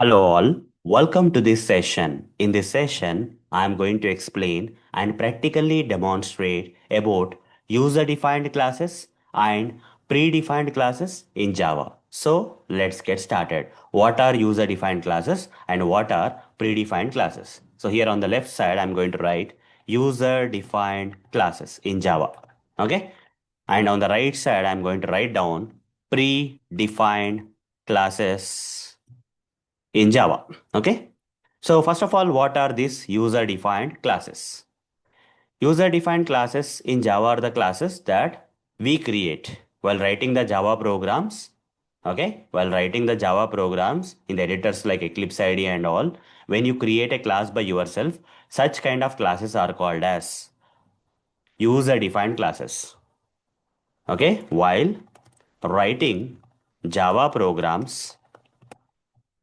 Hello all, welcome to this session. In this session, I am going to explain and practically demonstrate about user-defined classes and predefined classes in Java. So let's get started. What are user-defined classes and what are predefined classes? So here on the left side, I'm going to write user-defined classes in Java. Okay. And on the right side, I'm going to write down predefined classes in Java. Okay. So first of all, what are these user-defined classes? User-defined classes in Java are the classes that we create while writing the Java programs. Okay. While writing the Java programs in the editors like Eclipse IDE and all, when you create a class by yourself, such kind of classes are called as user-defined classes. Okay. While writing Java programs,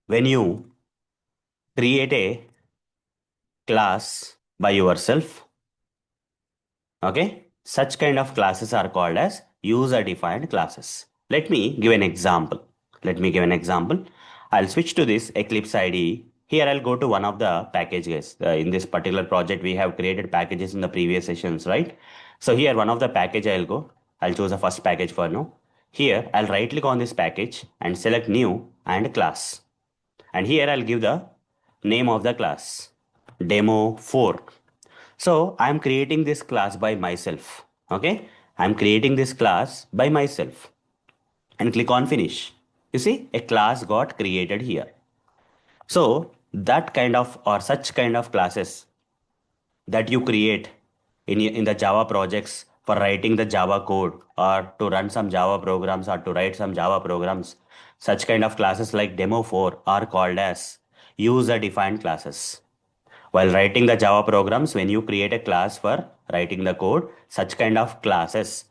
when you create a class by yourself, okay, such kind of classes are called as user defined classes. Let me give an example. I'll switch to this Eclipse IDE. Here I'll go to one of the packages. In this particular project we have created packages in the previous sessions, right? So here one of the package I'll choose the first package for now. Here I'll right click on this package and select new and class, and here I'll give the name of the class demo 4. So I'm creating this class by myself. Okay, I'm creating this class by myself and click on finish. You see, a class got created here. So that kind of or such kind of classes that you create in the Java projects for writing the Java code or to run some Java programs or to write some Java programs, such kind of classes like demo 4 are called as user defined classes. While writing the Java programs, when you create a class for writing the code, such kind of classes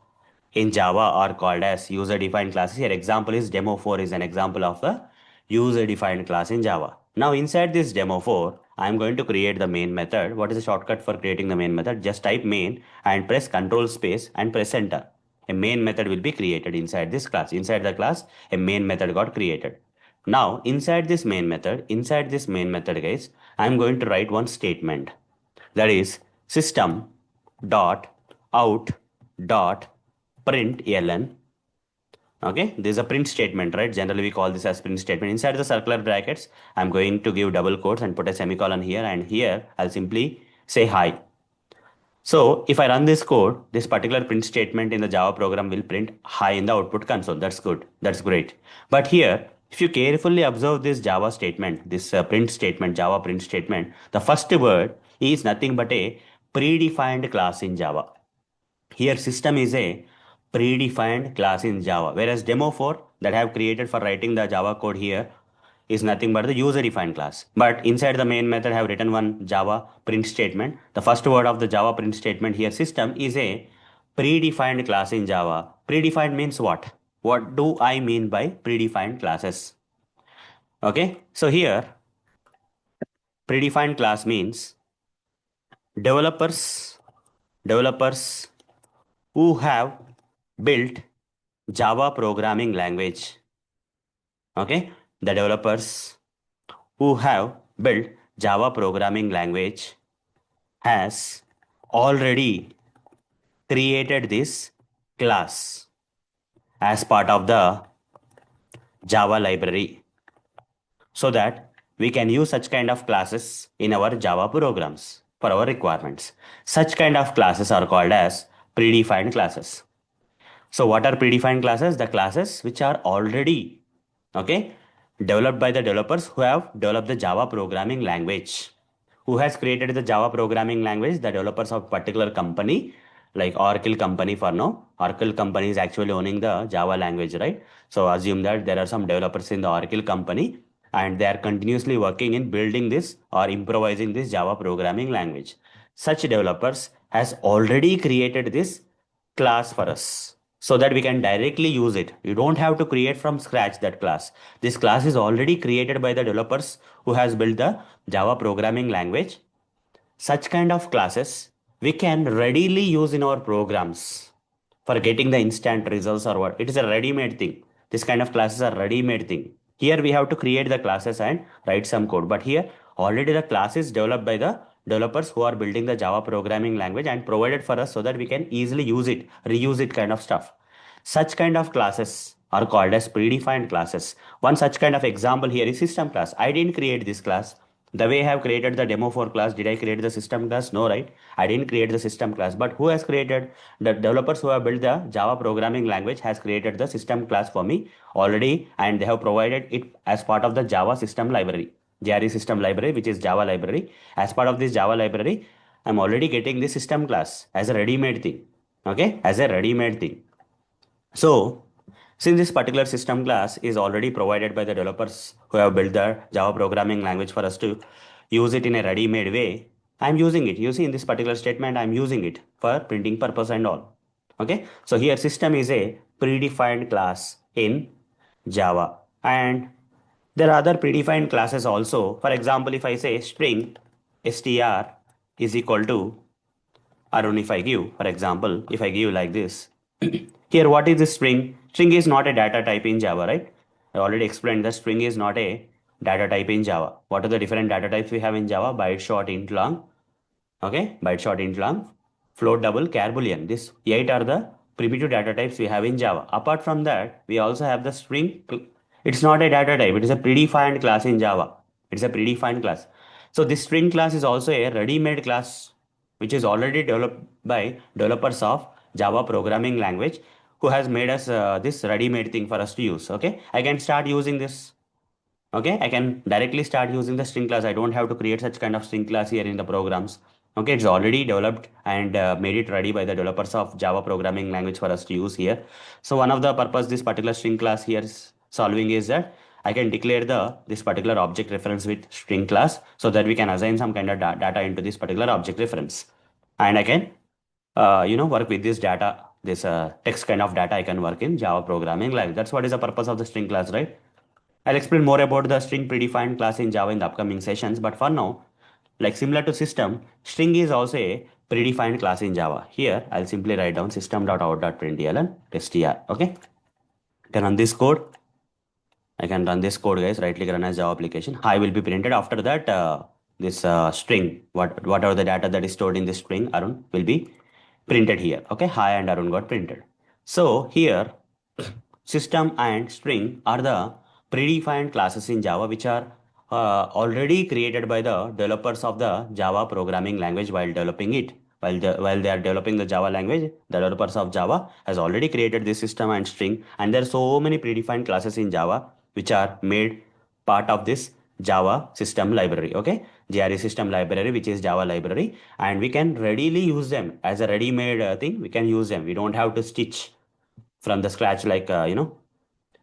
in Java are called as user-defined classes. Here example is demo 4 is an example of a user-defined class in Java. Now inside this demo 4, I am going to create the main method. What is the shortcut for creating the main method? Just type main and press control space and press enter. A main method will be created inside this class. Inside the class, a main method got created. Now inside this main method guys, I am going to write one statement, that is system dot out dot print ln. Okay, this is a print statement, right? Generally we call this as print statement. Inside the circular brackets, I'm going to give double quotes and put a semicolon here, and here I'll simply say hi. So if I run this code, this particular print statement in the Java program will print hi in the output console. That's good. That's great. But here, if you carefully observe this Java statement, this print statement, Java print statement, the first word is nothing but a predefined class in Java. Here system is a predefined class in Java, whereas demo 4 that I have created for writing the Java code here is nothing but the user defined class. But inside the main method I have written one Java print statement. The first word of the Java print statement here system is a predefined class in Java. Predefined means what? What do I mean by predefined classes? Okay, so here predefined class means developers developers who have built Java programming language. Okay, the developers who have built Java programming language has already created this class as part of the Java library, so that we can use such kind of classes in our Java programs for our requirements. Such kind of classes are called as predefined classes. So what are predefined classes? The classes which are already, okay, developed by the developers who have developed the Java programming language. Who has created the Java programming language? The developers of particular company, like Oracle company for now. Oracle company is actually owning the Java language, right? So assume that there are some developers in the Oracle company and they are continuously working in building this or improvising this Java programming language. Such developers has already created this class for us so that we can directly use it. You don't have to create from scratch that class. This class is already created by the developers who has built the Java programming language. Such kind of classes we can readily use in our programs for getting the instant results or what. It is a ready-made thing. This kind of classes are ready-made thing. Here we have to create the classes and write some code. But here already the class is developed by the developers who are building the Java programming language and provided for us so that we can easily use it, reuse it kind of stuff. Such kind of classes are called as predefined classes. One such kind of example here is system class. I didn't create this class. The way I have created the demo for class, did I create the system class? No, right? I didn't create the system class. But who has created? The developers who have built the Java programming language has created the system class for me already, and they have provided it as part of the Java system library. JRE system library, which is Java library. As part of this Java library, I'm already getting the system class as a ready-made thing. Okay, as a ready-made thing. So, since this particular system class is already provided by the developers who have built the Java programming language for us to use it in a ready-made way, I'm using it. You see, in this particular statement, I'm using it for printing purpose and all. Okay, so here system is a predefined class in Java, and there are other predefined classes also. For example, if I say string str is equal to Arun, if I give, for example, if I give like this, here what is the string? String is not a data type in Java, right? I already explained that string is not a data type in Java. What are the different data types we have in Java? Byte, short, int, long. Okay, byte, short, int, long, float, double, char, boolean. These 8 are the primitive data types we have in Java. Apart from that, we also have the string. It's not a data type. It is a predefined class in Java. It's a predefined class. So this string class is also a ready-made class which is already developed by developers of Java programming language who has made us this ready-made thing for us to use. Okay, I can start using this. Okay, I can directly start using the string class. I don't have to create such kind of string class here in the programs. Okay, it's already developed and made it ready by the developers of Java programming language for us to use here. So one of the purpose this particular string class here is solving is that I can declare the this particular object reference with string class so that we can assign some kind of data into this particular object reference, and I can work with this data, this text kind of data I can work in Java programming language. That's what is the purpose of the string class, right? I'll explain more about the string predefined class in Java in the upcoming sessions, but for now, like similar to system, string is also a predefined class in Java. Here, I'll simply write down system.out.println str. Okay, I can run this code. I can run this code, guys. Right click, run as Java application. Hi will be printed. After that, this string, whatever the data that is stored in this string, Arun, will be printed here. Okay, hi and Arun got printed. So here, system and string are the predefined classes in Java which are already created by the developers of the Java programming language while developing it. While they are developing the Java language, the developers of Java has already created this system and string, and there are so many predefined classes in Java which are made part of this Java system library. Okay, JRE system library, which is Java library, and we can readily use them as a ready-made thing. We can use them. We don't have to stitch from the scratch like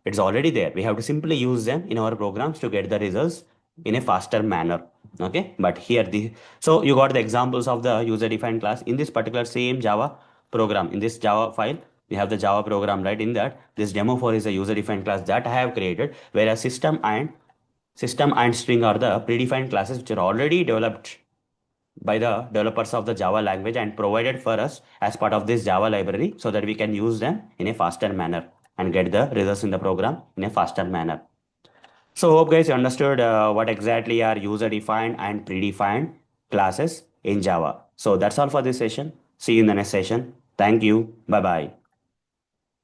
it's already there. We have to simply use them in our programs to get the results in a faster manner. Okay, but here the so you got the examples of the user defined class in this particular same Java program. In this Java file, we have the Java program, right? In that, this demo for is a user defined class that I have created, whereas system and string are the predefined classes which are already developed by the developers of the Java language and provided for us as part of this Java library so that we can use them in a faster manner and get the results in the program in a faster manner. So hope guys you understood what exactly are user defined and predefined classes in Java. So that's all for this session. See you in the next session. Thank you. Bye bye.